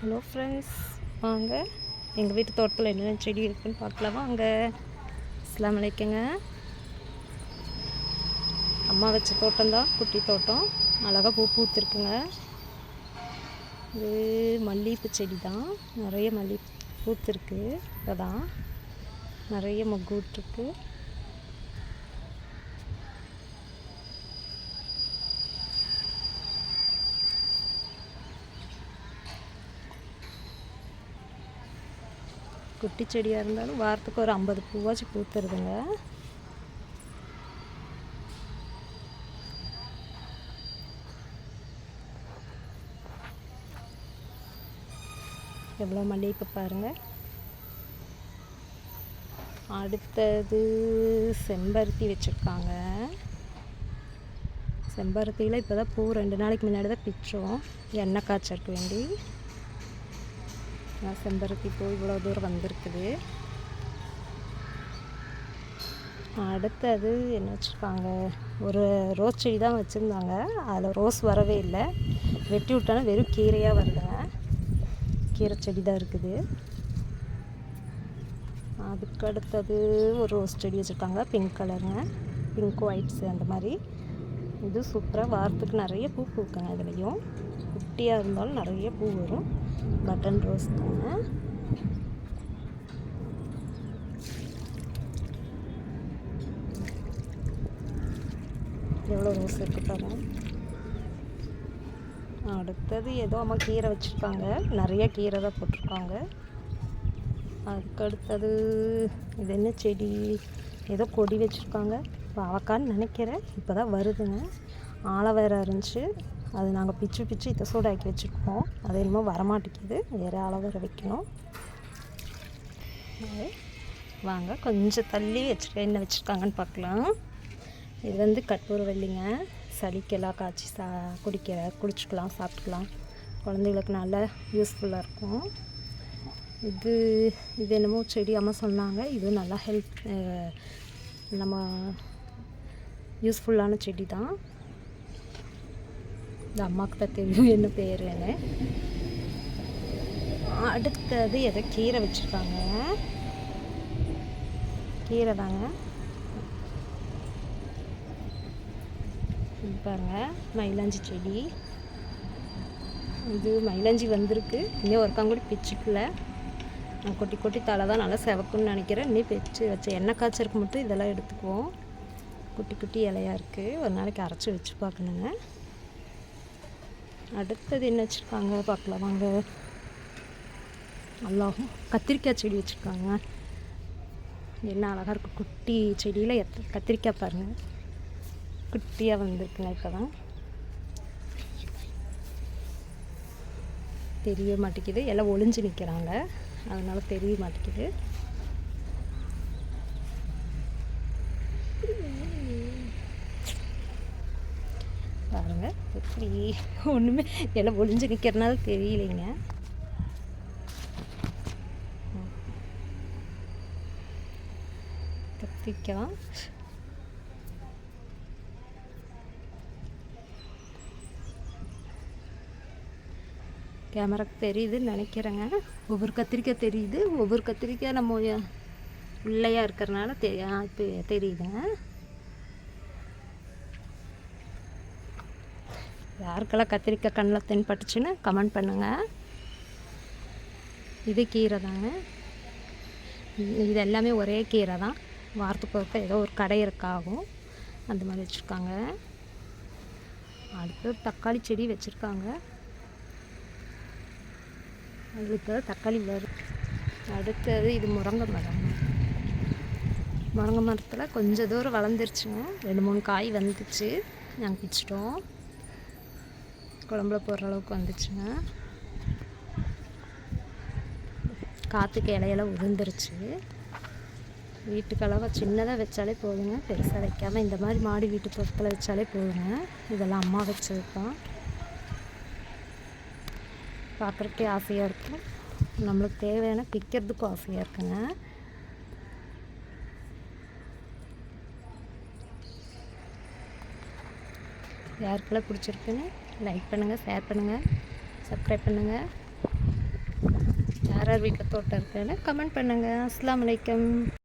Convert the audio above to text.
Hello friends, வாங்க எங்கள் வீட்டு தோட்டத்தில் என்னென்ன செடி இருக்குதுன்னு பார்க்கலாமா? வாங்க. அஸ்ஸலாமு அலைக்குங்க. அம்மா வச்ச தோட்டம்தான், குட்டி தோட்டம். அழகாக பூ பூத்துருக்குங்க. இது மல்லிகைப்பூ செடி தான். நிறைய மல்லிகை பூத்துருக்கு. இப்போ தான் நிறைய மொக்கு விட்டுருக்கு. குட்டி செடியாக இருந்தாலும் வாரத்துக்கு ஒரு 50 பூவாச்சும் பூத்துருதுங்க. எவ்வளோ மல்லிகைப்பூ பாருங்கள். அடுத்தது செம்பருத்தி வச்சுருக்காங்க. செம்பருத்தியில் இப்போ தான் பூ 2 நாளைக்கு முன்னாடி தான் பிச்சோம், எண்ணெய் காய்ச்சறக்கு வேண்டி. செம்பருத்தி பூ இவ்வளோ தூரம் வந்திருக்குது. அடுத்தது என்ன வச்சுருக்காங்க, ஒரு ரோஸ் செடி தான் வச்சுருந்தாங்க. அதில் ரோஸ் வரவே இல்லை. வெட்டி விட்டானா வெறும் கீரையாக வருதுங்க. கீரை செடி தான் இருக்குது. அதுக்கு அடுத்தது ஒரு ரோஸ் செடி வச்சுருக்காங்க, பிங்க் கலருங்க. பிங்க் ஒயிட்ஸு அந்த மாதிரி. இது சூப்பராக வாரத்துக்கு நிறைய பூ பூக்குங்க. இதுலேயும் குட்டியாக இருந்தாலும் நிறைய பூ வரும். பட்டன் ரோஸ் தாங்க. எவ்வளோ ரோஸ் இருக்கு பாருங்க. அடுத்தது ஏதோ அம்மா கீரை வச்சுருக்காங்க. நிறைய கீரை தான் போட்டிருக்காங்க. அதுக்கு அடுத்தது இது என்ன செடி, ஏதோ கொடி வச்சுருக்காங்க. பாவக்கான்னு நினைக்கிறேன். இப்போ தான் வருதுங்க. ஆலோவேரா இருந்துச்சு, அது நாங்கள் பிச்சு இதை சூடாக்கி வச்சுருக்கோம். அது என்னமோ வரமாட்டேங்குது. வேறு ஆலோவேரா வைக்கணும். வாங்க கொஞ்சம் தள்ளி என்ன வச்சுருக்காங்கன்னு பார்க்கலாம். இது வந்து கற்பூரவல்லிங்க. சளிக்கெல்லாம் காய்ச்சி குடிச்சுக்கலாம், சாப்பிட்டுக்கலாம். குழந்தைகளுக்கு நல்லா யூஸ்ஃபுல்லாக இருக்கும். இது என்னமோ செடி அம்மா சொன்னாங்க. இது நல்லா ஹெல்த், நம்ம யூஸ்ஃபுல்லான செடி தான். இந்த அம்மாவுக்கு தான் தெரியும் என்ன பேருன்னு. அடுத்தது எதோ கீரை வச்சுருக்காங்க. கீரை தாங்க. பாருங்க, மயிலாஞ்சி செடி. இது மயிலாஞ்சி வந்திருக்கு. இன்னும் ஒருக்காங்கூடி பிச்சுக்கல. கொட்டி தலை தான் நல்லா செவக்குன்னு நினைக்கிறேன். இன்னும் பிச்சு வச்ச எண்ணெய் காய்ச்சருக்கு மட்டும் இதெல்லாம் எடுத்துக்குவோம். குட்டி இலையாக இருக்குது. ஒரு நாளைக்கு அரைச்சி வச்சு பார்க்கணுங்க. அடுத்தது என்ன வச்சுருக்காங்க பார்க்கலாம் வாங்க. நல்லாகும் கத்திரிக்காய் செடி வச்சுருக்காங்க. என்ன அழகாக இருக்குது. குட்டி செடியில் கத்திரிக்காய் பாருங்கள், குட்டியாக வந்திருக்குங்க. இப்போ தான் தெரிய மாட்டேங்குது. எல்லாம் ஒளிஞ்சு நிற்கிறாங்க, அதனால் தெரிய மாட்டேங்குது. பாருங்கள் எப்படி ஒன்றுமே எல்லாம் ஒளிஞ்சு நிற்கிறனால தெரியலைங்க. கத்திரிக்காய் கேமராக்கு தெரியுதுன்னு நினைக்கிறேங்க. ஒவ்வொரு கத்திரிக்காய் தெரியுது, ஒவ்வொரு கத்திரிக்காய் நம்ம உள்ளையாக இருக்கிறனால இப்போ தெரியுதுங்க. யாருக்கெல்லாம் கத்திரிக்காய் கண்ணில் தென்பட்டுச்சுன்னு கமெண்ட் பண்ணுங்கள். இது கீரை தாங்க. இது எல்லாமே ஒரே கீரை தான். வாரத்துக்கு ஒருக்க ஏதோ ஒரு கடை இருக்காகும், அந்த மாதிரி வச்சுருக்காங்க. அடுத்து தக்காளி செடி வச்சுருக்காங்க. அதுக்கு தக்காளி வரும். அடுத்தது இது முருங்கை மரம். முருங்கை மரத்தில் கொஞ்சம் தூரம் வளர்ந்துருச்சுங்க. 2-3 காய் வந்துச்சு. நாங்கள் பிச்சிட்டோம். குழம்புல போடுற அளவுக்கு வந்துச்சுங்க. காற்றுக்கு இலையெல்லாம் உதிர்ந்துருச்சு. வீட்டுக்களவாக சின்னதாக வச்சாலே போதுங்க, பெருசாக வைக்காமல் இந்த மாதிரி மாடி வீட்டு தோட்டத்தில் வச்சாலே போதுங்க. இதெல்லாம் அம்மா வச்சது தான். பார்க்குறக்கே ஆசையாக இருக்கும். நம்மளுக்கு தேவையான பிக்கிறதுக்கும் ஆசையாக இருக்குங்க. யாருக்கெல்லாம் பிடிச்சிருக்குன்னு லைக் பண்ணுங்கள், ஷேர் பண்ணுங்கள், சப்ஸ்கிரைப் பண்ணுங்கள். யார் யார் வீட்டில் தோட்டம் இருக்குன்னு கமெண்ட் பண்ணுங்கள். அஸ்ஸலாமு அலைக்கும்.